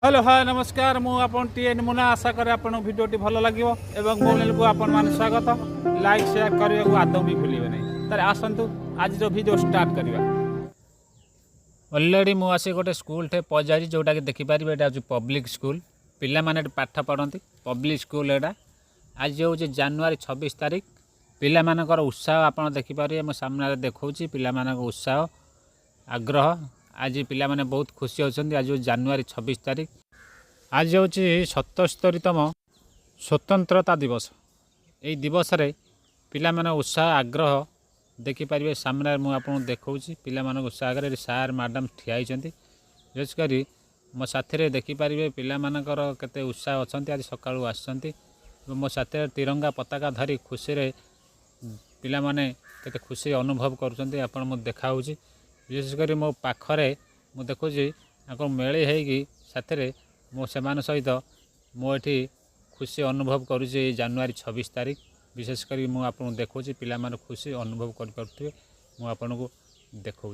Hello hi नमस्कार मु आपन टीएन मुना आशा करे आपन वीडियोटी भल लागिवो एवं मोबाइल को आपन मान स्वागत लाइक शेयर करबा को आदौ भी भूलिबे नै तारे आसंतु आज जो वीडियो स्टार्ट करबा ऑलरेडी मु आसे गोटे स्कूल थे पजारी जोटा कि देखि पारिबे एटा जो पब्लिक स्कूल पिला माने पाठ पढ़ंती पब्लिक स्कूल एटा आज जो जनवरी 26 तारिख पिला मानकर उत्साह आपन देखि पारिबे मो सामने देखौची पिला मानक उत्साह आग्रह आज पिला माने बहुत खुशी होती आज जनवरी 26 तारिख आज हूँ 77तम स्वतंत्रता दिवस यही दिवस रे पिला माने उत्साह आग्रह देखिपारे सामने मुझे देखा पिला मानक उत्साह आगे सार मैडम ठिया विशेष कर मो साथी देखिपारे पिला मानकर केते उत्साह अच्छा आज सकाळू आसछंती मो साथी तिरंगा पताका धरी खुशी रे पिला माने केते खुशी अनुभव करुछंती आपण मो देखाउची विशेषकर मो पाखरे मु देखुची मेले होगी साथ मो से सहित मुझे खुशी अनुभव करुचे जनवरी 26 तारिख विशेषकर मुझे देखुची पिला माने खुशी अनुभव करुवे मुझे देखा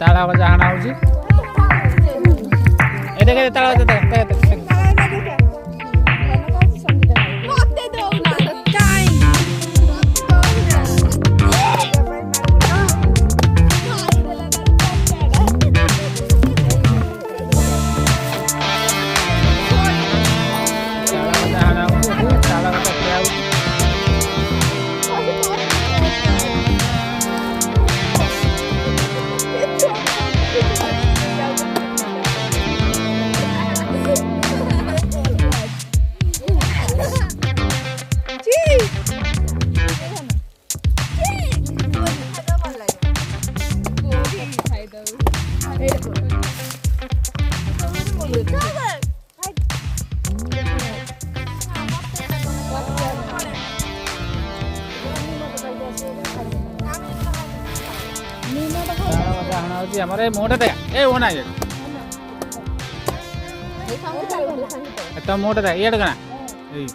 ताला बजा हाणा हो हमारे मोटा दे ए ओना ये तो मोटा दे ये डगना ए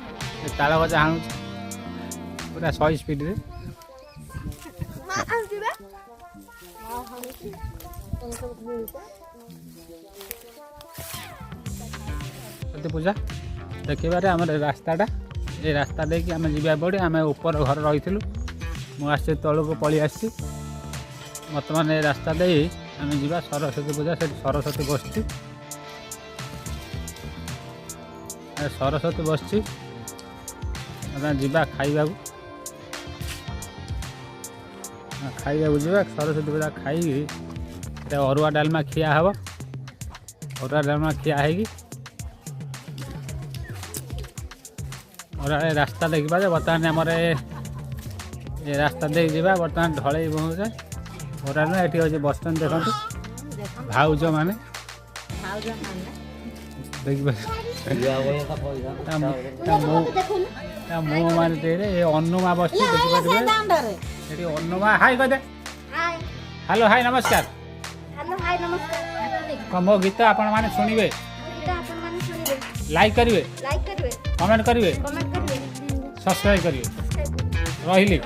ताला बजा हाणु पूरा 100 स्पीड रे पूजा देखिबारे हमर रास्ताटा ए रास्ता देखि हम जिबा पड़े आम ऊपर घर रही मुझे तौक पलि आसी बर्तमान ये रास्ता दे आम जा सरस्वती पूजा से सरस्वती बसची सरस्वती बसची जा खाइबा जा सरस्वती पूजा खाई अरुआ डालमा खिया हम अरुआ डालमा खिया है रास्ता देखा बर्तमान आम ये रास्ता दे जा बर्तमान ढल बहुत ओरा ना ये हूँ बस स्टैंड देखो भाउज माने मुँह मारे अनुमा बस देखिए अनुमा हाय कदे हेलो हाय नमस्कार मो गीत आपण माने शुणिबे लाइक करिवे कमेंट करिवे सब्सक्राइब करिवे रहिली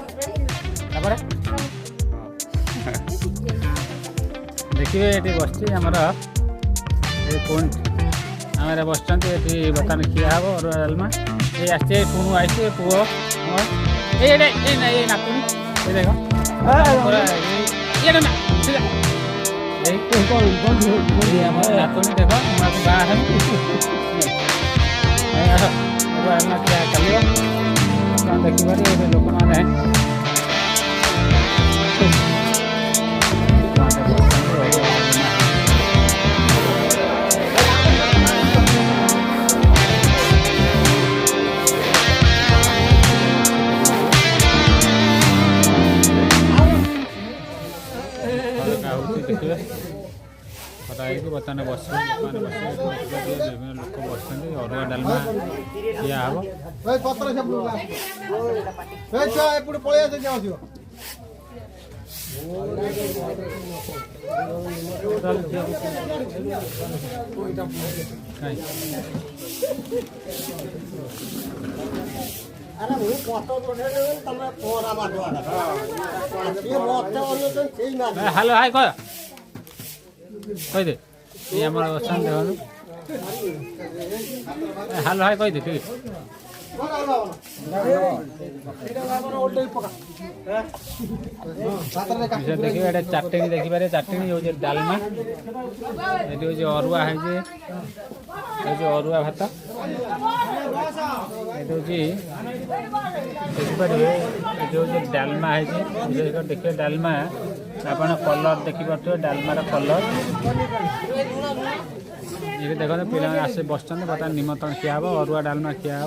देखिए ये बस आमर आम बस ये बर्तमान खिया हम अरुआ डालमा ये आसे पुणु आई पुओ ये नातुनी ये देख नातुनी देख बाहर चलो देखिए लोक मैंने देखिए बर्तमान बस विभिन्न लोक बस अरुआ डालमा खिया हम हेलो हाय कह कही दे ये आम अच्छा देखो हालो हाय कही दे ठीक देखिए एटा चाटनी देखिपारे चाटनी हो डालमा ये अरुआ है अरुआ भात ये देखिपारे जो डालमा है देखिए डालमा आप कलर देखिपे डालमार कलर ये देखो पिला आसे बस बर्तमान निमंत्रण खिया हे अरुआ डालमा खिया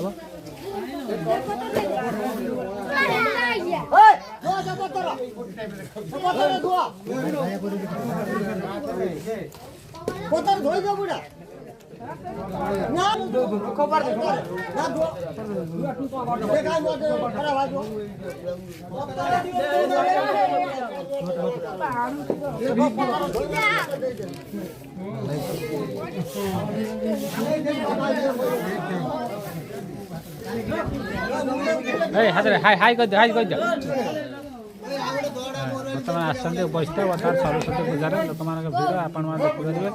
हे हाथ हाय हाय कर हाय कर बर्तमान आसते बसते बर्तमान सरस्वती पूजार लोक मान भिड़ आपण देखिपारे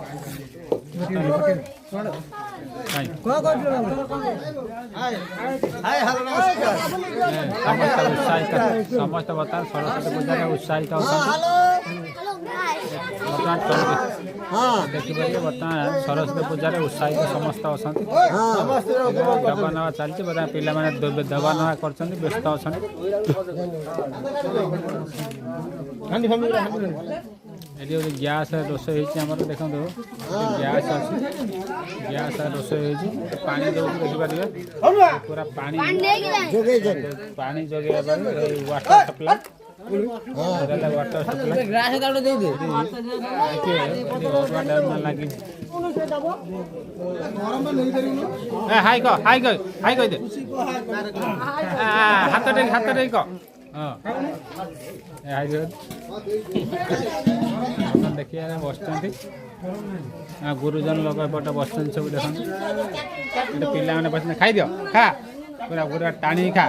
समस्त बर्तमान सरस्वती पूजा उत्साहित देखिए बर्तमान सरस्वती पूजा उत्साहित समस्त अच्छा दबा नवा चलती बर्तमान पिला दबा नवा कर व्यस्त अच्छा ये गैस रोषे देखो गैस अच्छी गैस रोषे पानी दौर देखिपारे पूरा पानी जगे वाटर सप्लाई वाटर सप्लाई लगी हाय कह हाय कह हाय कह दे हाथ टेक हाँ देखिए बस गुरुजन लोग एपटे बस सब देखते पिला मैंने बस खाई दियो खा पूरा पूरा टाणी खा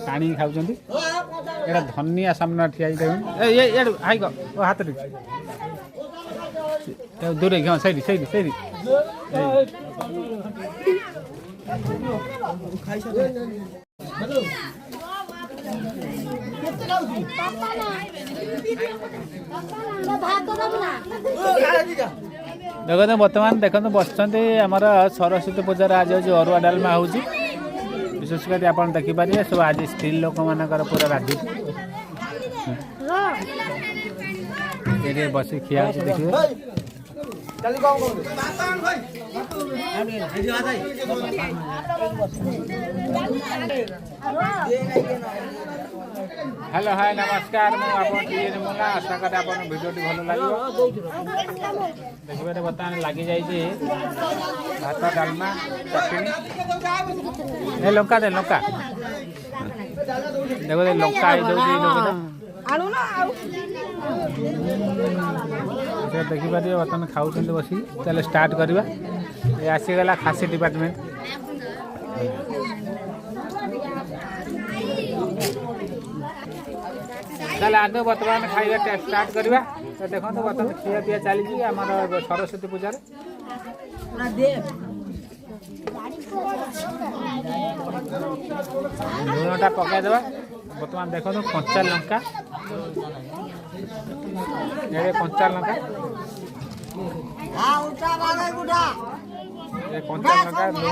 टाणी खाऊँ यहाँ धनिया सामने ठिया हाई क हाथ दूर हाँ सही सही सही देखो बर्तमान देखो बस आम सरस्वती पूजार आज जो अरुआ डालमा हो विशेषकर आप देखिपारे सब आज स्त्री लोक मान पूरा राधि बस खिया देखिए हेलो हाय नमस्कार मुझे मुला आशा कर भिडियो भल लगे देखिए बर्तमान लगी जाइए भात डालमा चटनी लंका दे लंका देखो लंका देखिपारे बर्तमान खाऊँ बस चलो स्टार्ट करवा आसीगला खासी डिपार्टमेंट चल आगे बर्तमान खाଇବା स्टार्ट करवा तो देखो तो बर्तमान खिया पिया चली आम सरस्वती पूजा लुणटा पकईदे बर्तमान देखो तो कंचा लंका कंचा लंका कंचा लंका लुण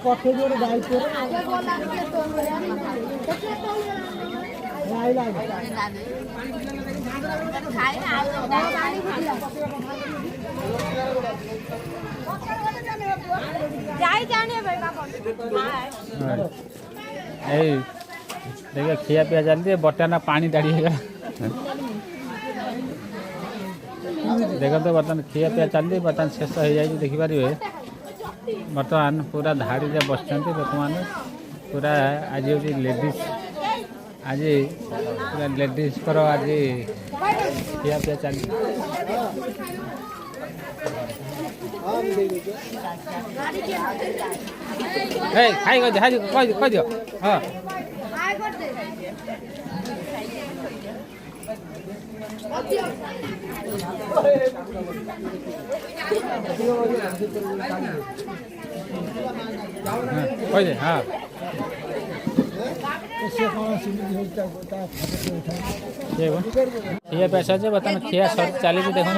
पठे जोड़े दायित्व देखिए खिया पिया चलती है बर्तमान पानी डाड़ीगा देखो तो बर्तमान खिया पिया चलती बर्तमान शेष हो जाए देखिपारे बर्तमान पूरा धाड़ी से बस बर्तमान पूरा आज हूँ लेडीज आज पूरा लेडीज पर आज खिया पिया चलती खाई कह दियो हाँ कह हाँ खिया पैसा से बर्तमान खिया सर चली देखो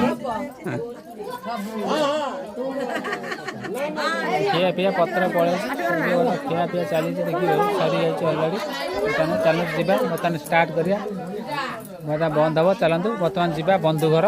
खिया पिया पत्र पड़े खिया पिया चली देखिए सरी जाइए अलरेडी बर्तमान चलते जावा बर्तमान स्टार्ट करिया बंद हम चलतु बर्तमान जावा बंधु घर।